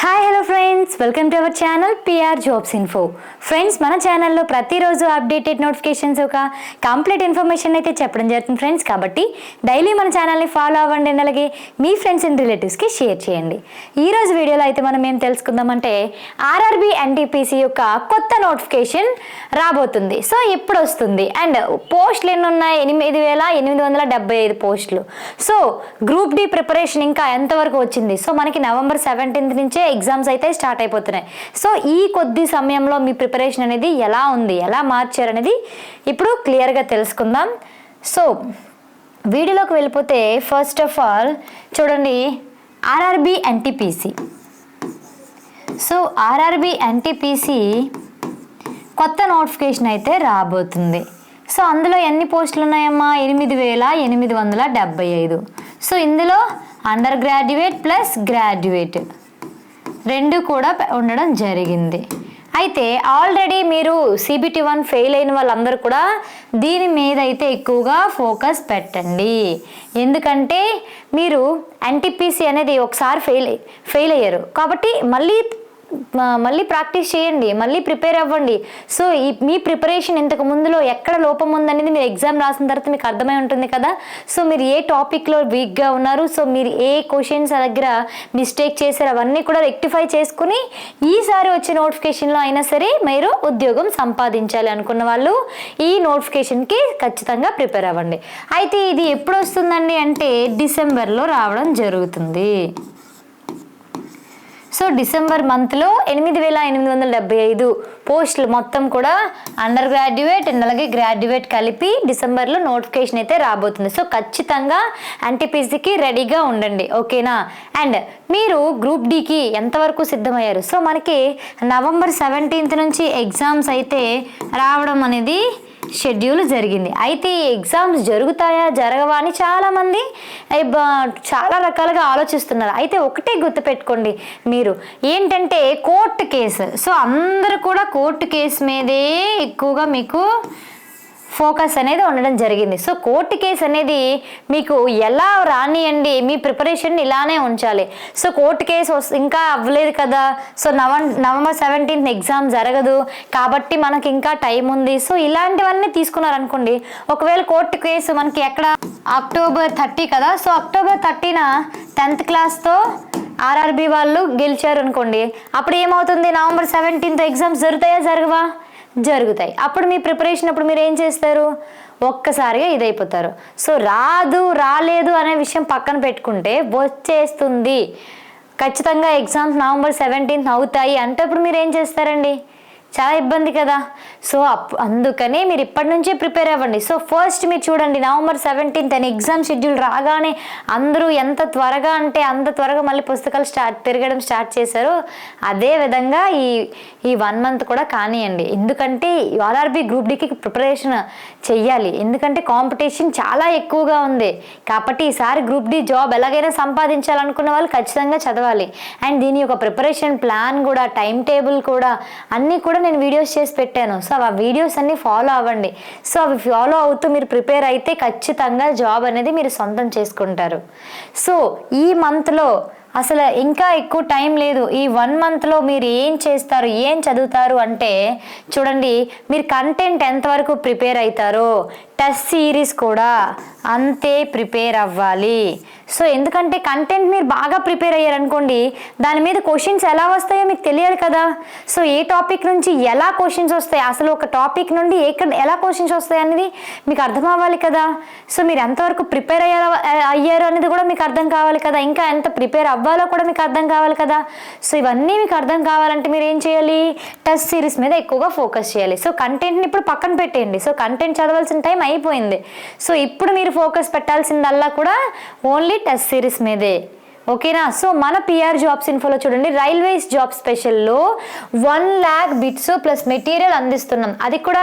Hi hello friends, welcome to our channel PR jobs info. Friends, మన ఛానల్లో ప్రతిరోజు updated notifications ఒక complete information అయితే చెప్పడం జరుగుతుంది ఫ్రెండ్స్. కాబట్టి డైలీ మన ఛానల్ని ఫాలో అవ్వండి, అలాగే మీ ఫ్రెండ్స్ అండ్ రిలేటివ్స్కి షేర్ చేయండి. ఈరోజు వీడియోలో అయితే మనం ఏం తెలుసుకుందామంటే ఆర్ఆర్బి ఎన్టీపీసీ యొక్క కొత్త నోటిఫికేషన్ రాబోతుంది. సో ఇప్పుడు వస్తుంది అండ్ పోస్టులు ఎన్ని ఉన్నాయి? 8,875 పోస్టులు. సో గ్రూప్ డి ప్రిపరేషన్ ఇంకా ఎంతవరకు వచ్చింది? సో మనకి November 17th నుంచే ఎగ్జామ్స్ అయితే స్టార్ట్ అయిపోతున్నాయి. సో ఈ కొద్ది సమయంలో మీ ప్రిపరేషన్ అనేది ఎలా ఉంది, ఎలా మార్చారు అనేది ఇప్పుడు క్లియర్గా తెలుసుకుందాం. సో వీడియోలోకి వెళ్ళిపోతే ఫస్ట్ ఆఫ్ ఆల్ చూడండి, RRB NTPC. So RRB NTPC కొత్త నోటిఫికేషన్ అయితే రాబోతుంది. సో అందులో ఎన్ని పోస్టులు ఉన్నాయమ్మా? 8,875. సో ఇందులో అండర్ గ్రాడ్యుయేట్ ప్లస్ గ్రాడ్యుయేట్ రెండు కూడా ఉండడం జరిగింది. అయితే ఆల్రెడీ మీరు CBT 1 ఫెయిల్ అయిన వాళ్ళందరూ కూడా దీని మీద అయితే ఎక్కువగా ఫోకస్ పెట్టండి. ఎందుకంటే మీరు ఎన్టీపీసీ అనేది ఒకసారి ఫెయిల్ అయ్యారు కాబట్టి మళ్ళీ ప్రాక్టీస్ చేయండి, మళ్ళీ ప్రిపేర్ అవ్వండి. సో మీ ప్రిపరేషన్ ఇంతకు ముందులో ఎక్కడ లోపం ఉందనేది మీరు ఎగ్జామ్ రాసిన తర్వాత మీకు అర్థమై ఉంటుంది కదా. సో మీరు ఏ టాపిక్లో వీక్గా ఉన్నారు, సో మీరు ఏ క్వశ్చన్స్ దగ్గర మిస్టేక్ చేశారు, అవన్నీ కూడా రెక్టిఫై చేసుకుని ఈసారి వచ్చే నోటిఫికేషన్లో అయినా సరే మీరు ఉద్యోగం సంపాదించాలి అనుకున్న వాళ్ళు ఈ నోటిఫికేషన్కి ఖచ్చితంగా ప్రిపేర్ అవ్వండి. అయితే ఇది ఎప్పుడు వస్తుందండి అంటే డిసెంబర్లో రావడం జరుగుతుంది. సో డిసెంబర్ మంత్లో 8,875 పోస్టులు మొత్తం కూడా అండర్ గ్రాడ్యుయేట్ అండ్ అలాగే గ్రాడ్యుయేట్ కలిపి డిసెంబర్లో నోటిఫికేషన్ అయితే రాబోతుంది. సో ఖచ్చితంగా ఎన్టీపీసీకి రెడీగా ఉండండి, ఓకేనా? అండ్ మీరు గ్రూప్ డికి ఎంతవరకు సిద్ధమయ్యారు? సో మనకి November 17th నుంచి ఎగ్జామ్స్ అయితే రావడం అనేది షెడ్యూల్ జరిగింది. అయితే ఈ ఎగ్జామ్స్ జరుగుతాయా జరగవా అని చాలామంది చాలా రకాలుగా ఆలోచిస్తున్నారు. అయితే ఒకటే గుర్తుపెట్టుకోండి, మీరు ఏంటంటే కోర్టు కేసు. సో అందరూ కూడా కోర్టు కేసు మీదే ఎక్కువగా మీకు ఫోకస్ అనేది ఉండడం జరిగింది. సో కోర్టు కేసు అనేది మీకు ఎలా రానియండి, మీ ప్రిపరేషన్ ఇలానే ఉంచాలి. సో కోర్టు కేసు ఇంకా అవ్వలేదు కదా, సో November 17th ఎగ్జామ్ జరగదు కాబట్టి మనకి ఇంకా టైం ఉంది. సో ఇలాంటివన్నీ తీసుకున్నారనుకోండి, ఒకవేళ కోర్టు కేసు మనకి ఎక్కడ October 30 కదా, సో October 30న 10th క్లాస్తో ఆర్ఆర్బి వాళ్ళు గెలిచారు అనుకోండి, అప్పుడు ఏమవుతుంది? November 17th ఎగ్జామ్స్ జరుగుతాయా జరగవా? జరుగుతాయి. అప్పుడు మీ ప్రిపరేషన్ అప్పుడు మీరు ఏం చేస్తారు? ఒక్కసారిగా ఇదైపోతారు. సో రాలేదు అనే విషయం పక్కన పెట్టుకుంటే వచ్చేస్తుంది ఖచ్చితంగా ఎగ్జామ్స్ November 17th అవుతాయి అంటే అప్పుడు మీరు ఏం చేస్తారండి? చాలా ఇబ్బంది కదా. సో అందుకనే మీరు ఇప్పటి నుంచే ప్రిపేర్ అవ్వండి. సో ఫస్ట్ మీరు చూడండి, November 17th అని ఎగ్జామ్ షెడ్యూల్ రాగానే అందరూ ఎంత త్వరగా అంటే అంత త్వరగా మళ్ళీ పుస్తకాలు తిరగడం స్టార్ట్ చేశారు. అదే విధంగా ఈ 1 month కూడా కానివ్వండి. ఎందుకంటే ఆర్ఆర్బి గ్రూప్ డికి ప్రిపరేషన్ చెయ్యాలి, ఎందుకంటే కాంపిటీషన్ చాలా ఎక్కువగా ఉంది. కాబట్టి ఈసారి గ్రూప్ డి జాబ్ ఎలాగైనా సంపాదించాలనుకున్న వాళ్ళు ఖచ్చితంగా చదవాలి. అండ్ దీని యొక్క ప్రిపరేషన్ ప్లాన్ కూడా, టైం టేబుల్ కూడా అన్నీ కూడా నేను వీడియోస్ చేసి పెట్టాను. సో ఆ వీడియోస్ అన్ని ఫాలో అవ్వండి. సో అవి ఫాలో అవుతూ మీరు ప్రిపేర్ అయితే ఖచ్చితంగా జాబ్ అనేది మీరు సొంతం చేసుకుంటారు. సో ఈ మంత్లో అసలు ఇంకా ఎక్కువ టైం లేదు. ఈ 1 monthలో మీరు ఏం చేస్తారు, ఏం చదువుతారు అంటే చూడండి, మీరు కంటెంట్ ఎంతవరకు ప్రిపేర్ అవుతారో టెస్ట్ సిరీస్ కూడా అంతే ప్రిపేర్ అవ్వాలి. సో ఎందుకంటే కంటెంట్ మీరు బాగా ప్రిపేర్ అయ్యారనుకోండి, దాని మీద క్వశ్చన్స్ ఎలా వస్తాయో మీకు తెలియాలి కదా. సో ఏ టాపిక్ నుంచి ఎలా క్వశ్చన్స్ వస్తాయి, అసలు ఒక టాపిక్ నుండి ఎలా క్వశ్చన్స్ వస్తాయి అనేది మీకు అర్థం అవ్వాలి కదా. సో మీరు ఎంతవరకు ప్రిపేర్ అయ్యారు అనేది కూడా మీకు అర్థం కావాలి కదా. ఇంకా ఎంత ప్రిపేర్ అవ్వాలో కూడా మీకు అర్థం కావాలి కదా. సో ఇవన్నీ మీకు అర్థం కావాలంటే మీరు ఏం చేయాలి? టెస్ట్ సిరీస్ మీద ఎక్కువగా ఫోకస్ చేయాలి. సో కంటెంట్ని ఇప్పుడు పక్కన పెట్టేయండి. సో కంటెంట్ చదవాల్సిన టైం అయిపోయింది. సో ఇప్పుడు మీరు ఫోకస్ పెట్టాల్సిందల్లా కూడా ఓన్లీ టెస్ట్ సిరీస్ మీదే, ఓకేనా? సో మన పిఆర్ జాబ్స్ ఇన్ఫోలో చూడండి, రైల్వేస్ జాబ్ స్పెషల్లో 1 lakh బిట్స్ ప్లస్ మెటీరియల్ అందిస్తున్నాం. అది కూడా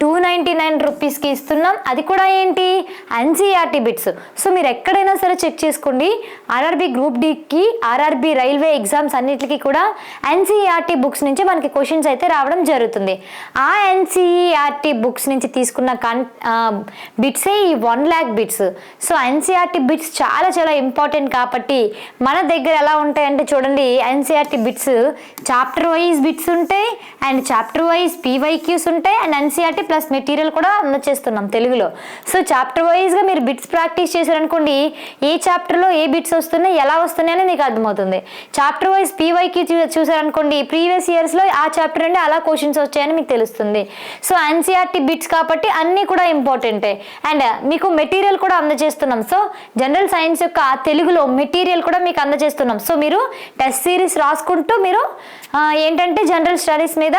299 రూపీస్కి ఇస్తున్నాం. అది కూడా ఏంటి? NCERT bits. సో మీరు ఎక్కడైనా సరే చెక్ చేసుకోండి, ఆర్ఆర్బి గ్రూప్ డికి, ఆర్ఆర్బి రైల్వే ఎగ్జామ్స్ అన్నిటికీ కూడా ఎన్సీఆర్టీ బుక్స్ నుంచి మనకి క్వశ్చన్స్ అయితే రావడం జరుగుతుంది. ఆ ఎన్సీఆర్టీ బుక్స్ నుంచి తీసుకున్న బిట్సే ఈ 1 lakh bits. So NCERT bits చాలా చాలా ఇంపార్టెంట్ కాబట్టి మన దగ్గర ఎలా ఉంటాయంటే చూడండి, NCERT bits chapter wise bits ఉంటాయి అండ్ చాప్టర్ వైజ్ పీవైక్యూస్ ఉంటాయి అండ్ ఎన్సీఆర్టీ ప్లస్ మెటీరియల్ కూడా అందజేస్తున్నాం తెలుగులో. సో చాప్టర్ వైజ్గా మీరు బిట్స్ ప్రాక్టీస్ చేశారనుకోండి, ఏ చాప్టర్లో ఏ బిట్స్ వస్తున్నాయి ఎలా వస్తున్నాయని మీకు అర్థమవుతుంది. చాప్టర్ వైజ్ పీవైక్యూ చూసారనుకోండి, ప్రీవియస్ ఇయర్స్లో ఆ చాప్టర్ నుండి అలా క్వశ్చన్స్ వచ్చాయని మీకు తెలుస్తుంది. సో ఎన్సీఆర్టీ బిట్స్ కాబట్టి అన్నీ కూడా ఇంపార్టెంటే. అండ్ మీకు మెటీరియల్ కూడా అందజేస్తున్నాం. సో జనరల్ సైన్స్ యొక్క తెలుగులో మెటీరియల్ కూడా మీకు అందజేస్తున్నాం. సో మీరు టెస్ట్ సిరీస్ రాసుకుంటూ మీరు ఏంటంటే జనరల్ స్టడీస్ మీద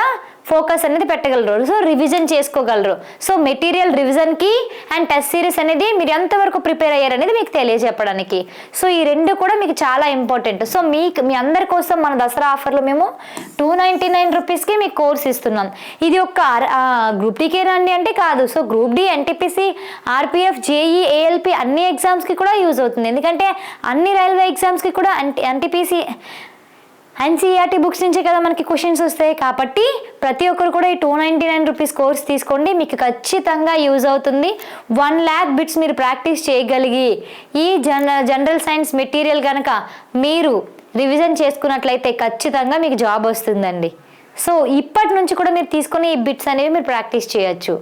ఫోకస్ అనేది పెట్టగలరు. సో రివిజన్ చేసుకోగలరు. సో మెటీరియల్ రివిజన్కి అండ్ టెస్ట్ సిరీస్ అనేది మీరు ఎంతవరకు ప్రిపేర్ అయ్యారనేది మీకు తెలియజెప్పడానికి. సో ఈ రెండు కూడా మీకు చాలా ఇంపార్టెంట్. సో మీ అందరి కోసం మన దసరా ఆఫర్లో మేము 299 రూపీస్కి మీకు కోర్స్ ఇస్తున్నాం. ఇది ఒక గ్రూప్ డీకే రండి అంటే కాదు. So group D, NTPC, RPF, JE, ALP అన్ని ఎగ్జామ్స్కి కూడా యూజ్ అవుతుంది. ఎందుకంటే అన్ని రైల్వే ఎగ్జామ్స్కి కూడా ఎన్టీపీసీ ఎన్సీఆర్టీ బుక్స్ నుంచే కదా మనకి క్వశ్చన్స్ వస్తాయి. కాబట్టి ప్రతి ఒక్కరు కూడా ఈ 299 రూపీస్ కోర్స్ తీసుకోండి. మీకు ఖచ్చితంగా యూజ్ అవుతుంది. 1 lakh బిట్స్ మీరు ప్రాక్టీస్ చేయగలిగి ఈ జనరల్ సైన్స్ మెటీరియల్ కనుక మీరు రివిజన్ చేసుకున్నట్లయితే ఖచ్చితంగా మీకు జాబ్ వస్తుందండి. సో ఇప్పటి నుంచి కూడా మీరు తీసుకుని ఈ బిట్స్ అనేవి మీరు ప్రాక్టీస్ చేయొచ్చు.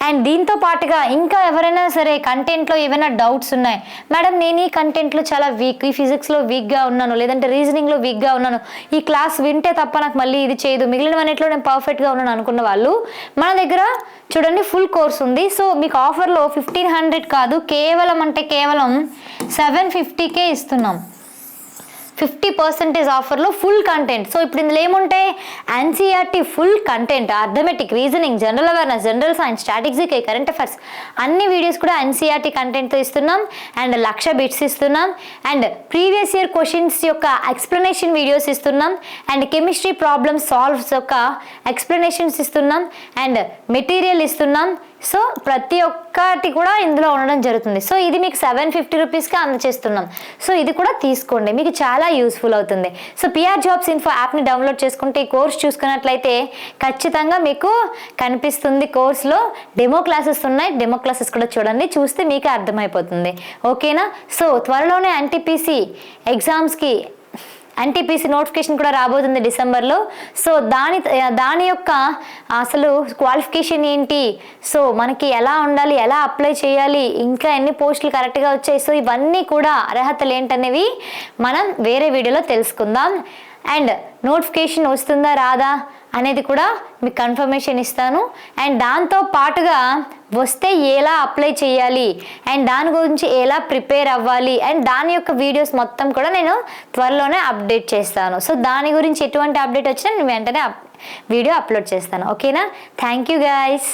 అండ్ దీంతో పాటుగా ఇంకా ఎవరైనా సరే కంటెంట్లో ఏమైనా డౌట్స్ ఉన్నాయి, మేడం నేను ఈ కంటెంట్లో చాలా వీక్, ఈ ఫిజిక్స్లో వీక్గా ఉన్నాను, లేదంటే రీజనింగ్లో వీక్గా ఉన్నాను, ఈ క్లాస్ వింటే తప్ప నాకు మళ్ళీ ఇది చేయదు, మిగిలినవన్నిట్లో నేను పర్ఫెక్ట్గా ఉన్నాను అనుకున్న వాళ్ళు మన దగ్గర చూడండి ఫుల్ కోర్స్ ఉంది. సో మీకు ఆఫర్లో 1500 కాదు, కేవలం 750కే ఇస్తున్నాం. 50% ఆఫర్లో ఫుల్ కంటెంట్. సో ఇప్పుడు ఇందులో ఏముంటాయి, NCERT full content, arithmetic, reasoning, general awareness, general science, statistics, current affairs అన్ని వీడియోస్ కూడా ఎన్సీఆర్టీ కంటెంట్తో ఇస్తున్నాం. అండ్ 1,00,000 బిట్స్ ఇస్తున్నాం. అండ్ ప్రీవియస్ ఇయర్ క్వశ్చన్స్ యొక్క ఎక్స్ప్లెనేషన్ వీడియోస్ ఇస్తున్నాం. అండ్ కెమిస్ట్రీ ప్రాబ్లమ్స్ సాల్వ్స్ యొక్క ఎక్స్ప్లెనేషన్స్ ఇస్తున్నాం. అండ్ మెటీరియల్ ఇస్తున్నాం. సో ప్రతి ఒక్కటి కూడా ఇందులో ఉండడం జరుగుతుంది. సో ఇది మీకు 750 రూపీస్కి అందజేస్తున్నాం. సో ఇది కూడా తీసుకోండి, మీకు చాలా యూస్ఫుల్ అవుతుంది. సో పిఆర్ జాబ్స్ ఇన్ఫో యాప్ని డౌన్లోడ్ చేసుకుంటే ఈ కోర్స్ చూసుకున్నట్లయితే ఖచ్చితంగా మీకు కనిపిస్తుంది. కోర్స్లో డెమో క్లాసెస్ ఉన్నాయి, డెమో క్లాసెస్ కూడా చూడండి, చూస్తే మీకు అర్థమైపోతుంది. ఓకేనా? సో త్వరలోనే ఎన్టీపీసీ ఎగ్జామ్స్కి ఎన్టీపీసీ నోటిఫికేషన్ కూడా రాబోతుంది డిసెంబర్లో. సో దాని యొక్క అసలు క్వాలిఫికేషన్ ఏంటి, సో మనకి ఎలా ఉండాలి, ఎలా అప్లై చేయాలి, ఇంకా ఎన్ని పోస్టులు కరెక్ట్గా వచ్చాయి, సో ఇవన్నీ కూడా అర్హతలు ఏంటనేవి మనం వేరే వీడియోలో తెలుసుకుందాం. అండ్ నోటిఫికేషన్ వస్తుందా రాదా అనేది కూడా మీకు కన్ఫర్మేషన్ ఇస్తాను. అండ్ దాంతో పాటుగా వస్తే ఎలా అప్లై చేయాలి అండ్ దాని గురించి ఎలా ప్రిపేర్ అవ్వాలి అండ్ దాని యొక్క వీడియోస్ మొత్తం కూడా నేను త్వరలోనే అప్డేట్ చేస్తాను. సో దాని గురించి ఎటువంటి అప్డేట్ వచ్చినా నేను వెంటనే వీడియో అప్లోడ్ చేస్తాను. ఓకేనా? Thank you guys.